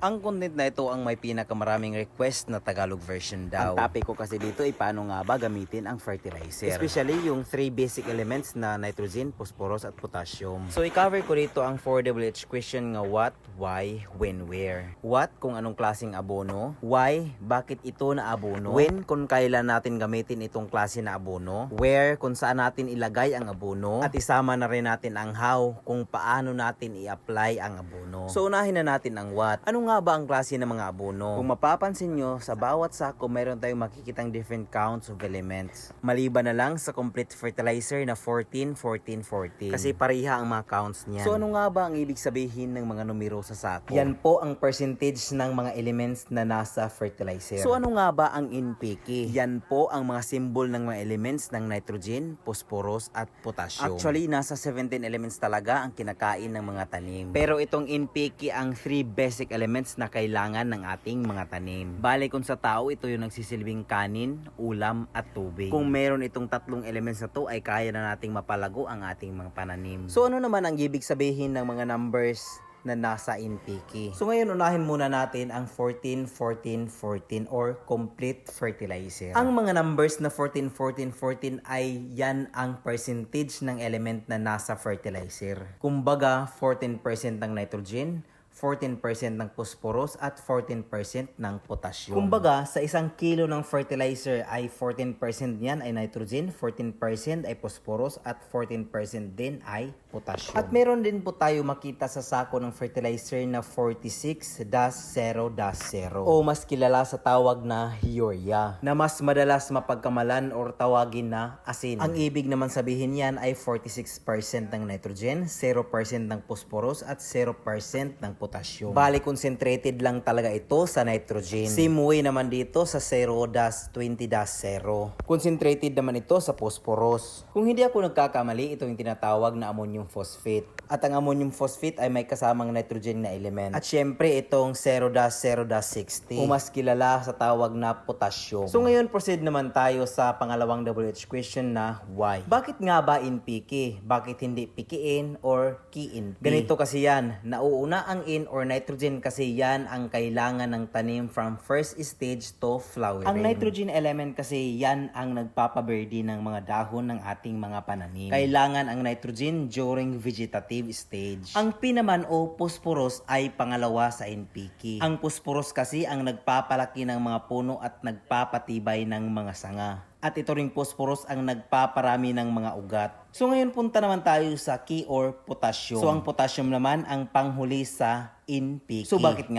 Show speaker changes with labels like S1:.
S1: Ang content na ito ang may pinakamaraming request na Tagalog version daw. Ang topic ko kasi dito ay paano nga ba gamitin ang fertilizer. Especially yung 3 basic elements na nitrogen, phosphorus at potassium. So i-cover ko dito ang 4WH question nga what, why, when, where. What, kung anong klaseng abono. Why, bakit ito na abono. When, kung kailan natin gamitin itong klase na abono. Where, kung saan natin ilagay ang abono. At isama na rin natin ang how, kung paano natin i-apply ang abono. So unahin na natin ang what. Ano nga ba ang klase ng mga abono? Kung mapapansin nyo, sa bawat sako mayroon tayong makikitang different counts of elements. Maliban na lang sa complete fertilizer na 14, 14, 14. Kasi pareha ang mga counts niyan. So ano nga ba ang ibig sabihin ng mga numero sa sako? Yan po ang percentage ng mga elements na nasa fertilizer. So ano nga ba ang NPK? Yan po ang mga symbol ng mga elements ng nitrogen, phosphorus at potassium. Actually, nasa 17 elements talaga ang kinakain ng mga tanim. Pero itong NPK ang 3 basic elements na kailangan ng ating mga tanim. Bale kung sa tao, ito yung nagsisilbing kanin, ulam at tubig. Kung meron itong tatlong elements na to ay kaya na nating mapalago ang ating mga pananim. So ano naman ang ibig sabihin ng mga numbers na nasa NPK? So ngayon unahin muna natin ang 14, 14, 14 or complete fertilizer. Ang mga numbers na 14, 14, 14 ay yan ang percentage ng element na nasa fertilizer. Kumbaga 14% ng nitrogen, 14% ng phosphorus at 14% ng potassium. Kumbaga, sa isang kilo ng fertilizer ay 14% yan ay nitrogen, 14% ay phosphorus at 14% din ay potassium. At meron din po tayo makita sa sako ng fertilizer na 46-0-0 o mas kilala sa tawag na urea na mas madalas mapagkamalan or tawagin na asin. Ang ibig naman sabihin yan ay 46% ng nitrogen, 0% ng phosphorus at 0% ng potassium. Bali, concentrated lang talaga ito sa nitrogen. Same way naman dito sa 0-20-0. Concentrated naman ito sa phosphorus. Kung hindi ako nagkakamali, ito yung tinatawag na ammonium phosphate. At ang ammonium phosphate ay may kasamang nitrogen na element. At syempre, itong 0-0-60 o mas kilala sa tawag na potassium. So ngayon, proceed naman tayo sa pangalawang WH question na why. Bakit nga ba NPK? Bakit hindi PKN or KNP? Ganito kasi yan. Nauuna ang in or nitrogen kasi yan ang kailangan ng tanim from first stage to flowering. Ang nitrogen element kasi yan ang nagpapaberde ng mga dahon ng ating mga pananim. Kailangan ang nitrogen during vegetative stage. Ang P naman o phosphorus ay pangalawa sa NPK. Ang phosphorus kasi ang nagpapalaki ng mga puno at nagpapatibay ng mga sanga. At ito ring phosphorus ang nagpaparami ng mga ugat. So ngayon punta naman tayo sa key or potassium. So ang potassium naman ang panghuli sa NPK. So bakit nga